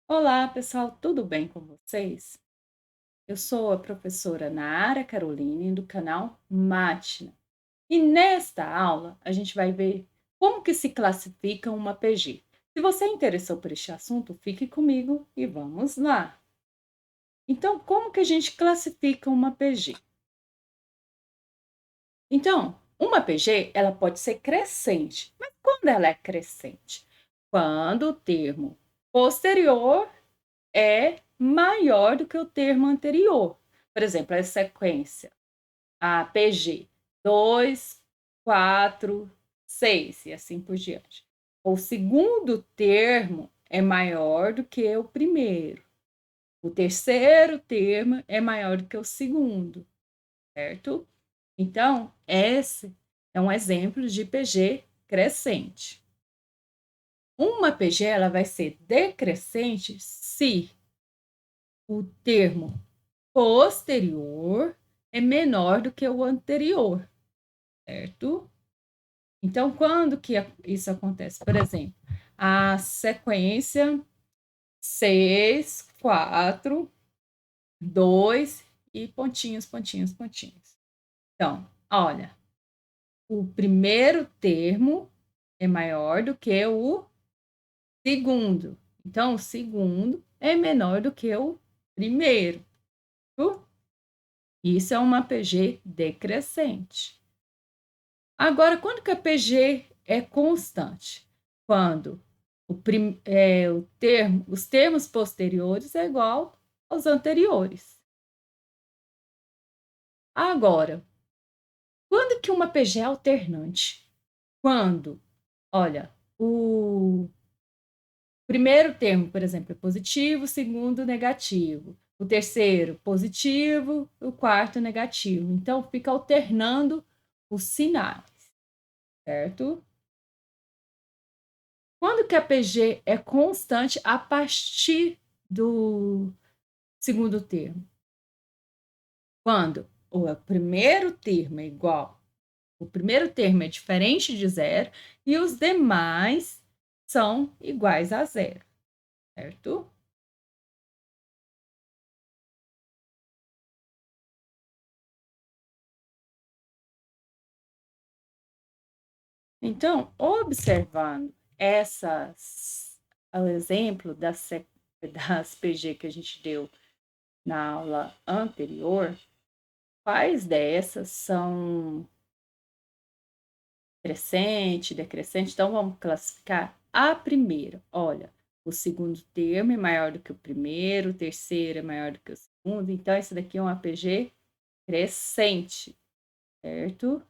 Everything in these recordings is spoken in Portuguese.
Olá, pessoal, tudo bem com vocês? Eu sou a professora Nara Caroline do canal Mátina. E nesta aula a gente vai ver como que se classifica uma PG. Se você interessou por este assunto, fique comigo e vamos lá. Então, como que a gente classifica uma PG? Então, uma PG, ela pode ser crescente. Mas quando ela é crescente? Quando o termo posterior é maior do que o termo anterior. Por exemplo, a sequência APG 2, 4, 6 e assim por diante. O segundo termo é maior do que o primeiro. O terceiro termo é maior do que o segundo, certo? Então, esse é um exemplo de PG crescente. Uma PG ela vai ser decrescente se o termo posterior é menor do que o anterior, certo? Então, quando que isso acontece? Por exemplo, a sequência 6, 4, 2 e pontinhos, pontinhos, pontinhos. Então, olha, o primeiro termo é maior do que o segundo. Então, o segundo é menor do que o primeiro. Certo? Isso é uma PG decrescente. Agora, quando que a PG é constante? Quando os termos posteriores é igual aos anteriores. Agora, quando que uma PG é alternante? Quando, olha, o primeiro termo, por exemplo, é positivo, o segundo negativo, o terceiro positivo, o quarto negativo. Então, fica alternando os sinais, certo? Quando que a PG é constante a partir do segundo termo? Quando o primeiro termo é igual, o primeiro termo é diferente de zero e os demais são iguais a zero, certo? Então, observando o exemplo das PG que a gente deu na aula anterior, quais dessas são crescente, decrescente? Então, vamos classificar a primeira. Olha, o segundo termo é maior do que o primeiro, o terceiro é maior do que o segundo, então, esse daqui é um APG crescente, certo?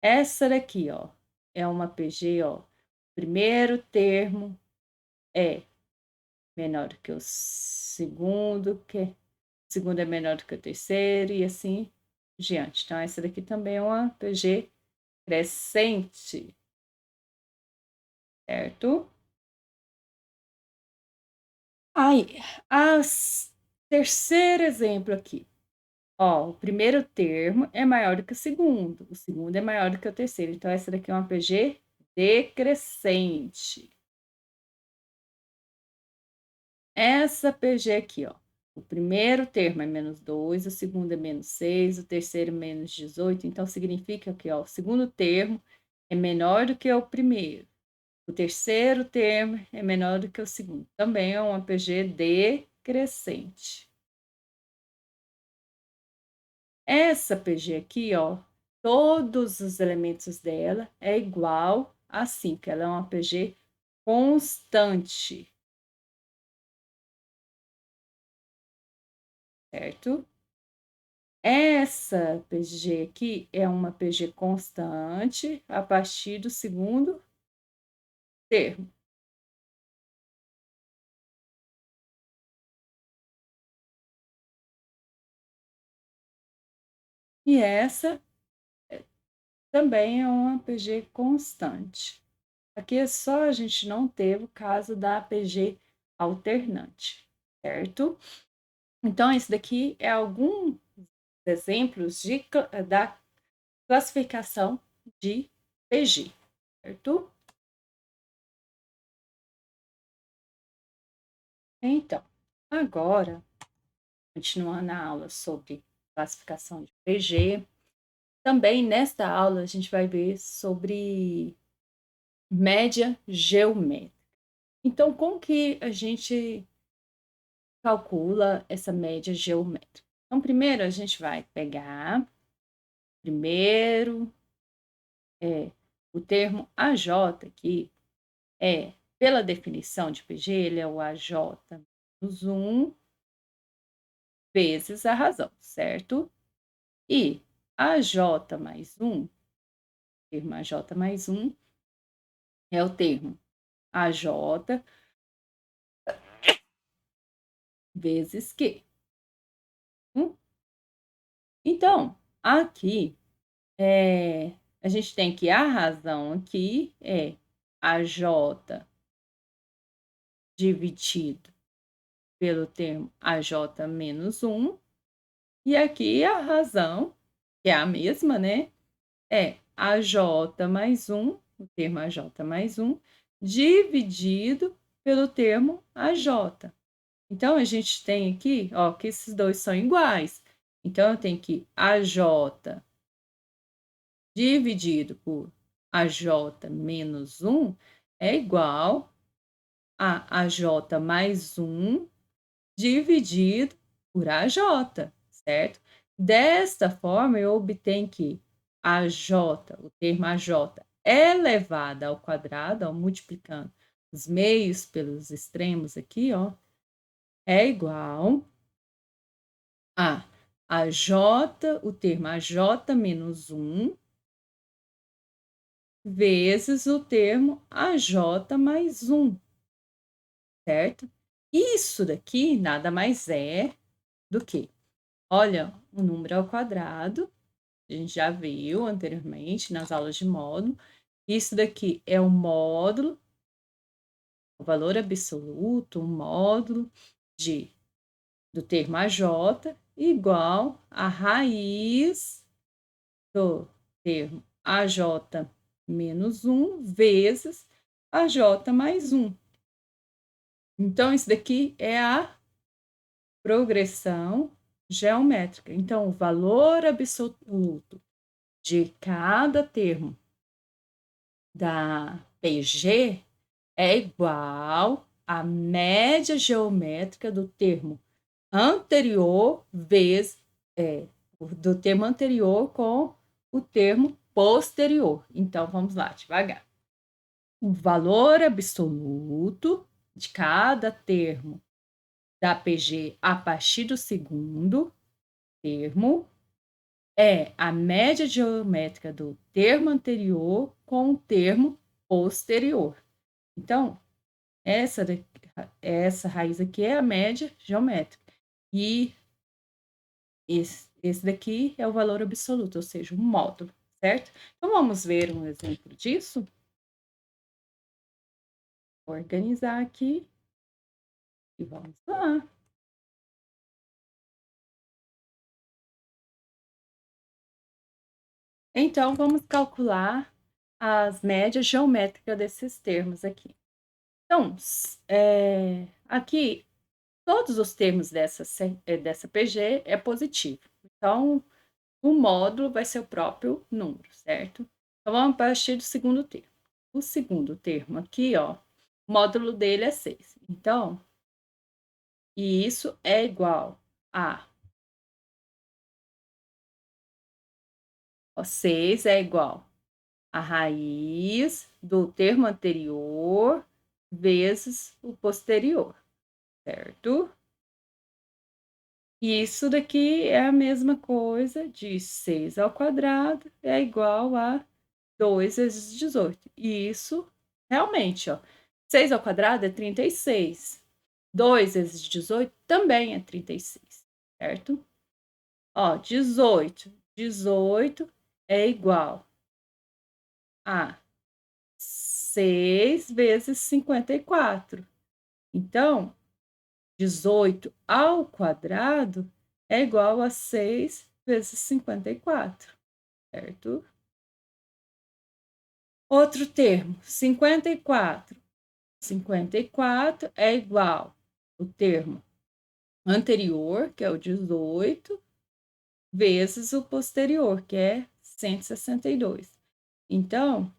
Essa daqui, ó, é uma PG, ó, primeiro termo é menor do que o segundo, o segundo é menor do que o terceiro, e assim diante. Então, essa daqui também é uma PG crescente, certo? Aí, terceiro exemplo aqui. Ó, o primeiro termo é maior do que o segundo é maior do que o terceiro. Então, essa daqui é uma PG decrescente. Essa PG aqui, ó. O primeiro termo é -2, o segundo é -6, o terceiro -18. Então, significa que, ó, o segundo termo é menor do que o primeiro. O terceiro termo é menor do que o segundo. Também é uma PG decrescente. Essa PG aqui, ó, todos os elementos dela é igual a 5, ela é uma PG constante, certo? Essa PG aqui é uma PG constante a partir do segundo termo. E essa também é uma PG constante. Aqui é só a gente não teve o caso da PG alternante, certo? Então, esse daqui é algum exemplos da classificação de PG, certo? Então, agora, continuando a aula sobre classificação de PG, também nesta aula a gente vai ver sobre média geométrica. Então, como que a gente calcula essa média geométrica? Então, primeiro a gente vai pegar, o termo AJ aqui, pela definição de PG, ele é o AJ menos 1 vezes a razão, certo? E AJ mais 1, termo AJ mais 1, é o termo AJ vezes Q. Então, aqui, a gente tem que a razão aqui é AJ dividido pelo termo AJ menos 1, e aqui a razão, que é a mesma, né, é AJ mais 1, o termo AJ mais 1, dividido pelo termo AJ. Então, a gente tem aqui, ó, que esses dois são iguais. Então, eu tenho que AJ dividido por AJ menos 1 é igual a AJ mais 1 dividido por AJ, certo? Desta forma, eu obtenho que AJ, o termo AJ, elevado ao quadrado, ó, multiplicando os meios pelos extremos aqui, ó, é igual a AJ, o termo AJ menos 1, vezes o termo AJ mais 1, certo? Isso daqui nada mais é do que, olha, o número ao quadrado, a gente já viu anteriormente nas aulas de módulo. Isso daqui é o módulo, o valor absoluto, o módulo do termo AJ, igual a raiz do termo AJ menos 1 vezes AJ mais 1. Então, isso daqui é a progressão geométrica. Então, o valor absoluto de cada termo da PG é igual à média geométrica do termo anterior vezes do termo anterior com o termo posterior. Então, vamos lá, devagar. O valor absoluto de cada termo da PG a partir do segundo termo é a média geométrica do termo anterior com o termo posterior. Então, essa raiz aqui é a média geométrica. E esse daqui é o valor absoluto, ou seja, um módulo, certo? Então, vamos ver um exemplo disso? Vou organizar aqui e vamos lá. Então, vamos calcular as médias geométricas desses termos aqui. Então, aqui, todos os termos dessa PG é positivo. Então, o módulo vai ser o próprio número, certo? Então, vamos partir do segundo termo. O segundo termo aqui, ó, o módulo dele é 6. Então, e isso é igual a 6 é igual a raiz do termo anterior vezes o posterior, certo? E isso daqui é a mesma coisa de 6 ao quadrado é igual a 2 vezes 18. E isso, realmente, ó, 6 ao quadrado é 36. 2 vezes 18 também é 36, certo? Ó, 18. 18 é igual a 6 vezes 54. Então, 18 ao quadrado é igual a 6 vezes 54, certo? Outro termo, 54. 54 é igual o termo anterior, que é o 18, vezes o posterior, que é 162. Então,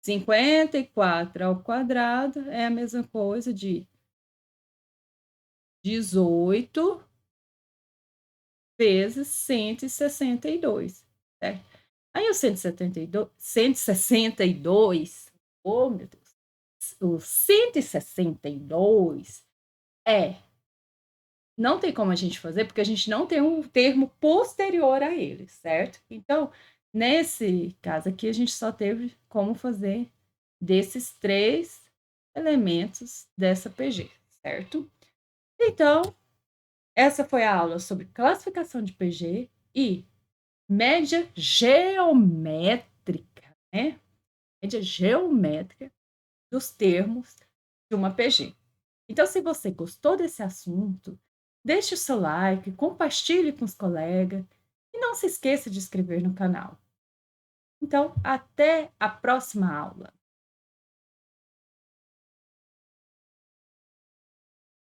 54 ao quadrado é a mesma coisa de 18 vezes 162, certo? Aí o 162, oh meu Deus, o 162 não tem como a gente fazer, porque a gente não tem um termo posterior a ele, certo? Então, nesse caso aqui, a gente só teve como fazer desses 3 elementos dessa PG, certo? Então, essa foi a aula sobre classificação de PG e média geométrica, né? Média geométrica dos termos de uma PG. Então, se você gostou desse assunto, deixe o seu like, compartilhe com os colegas e não se esqueça de inscrever no canal. Então, até a próxima aula!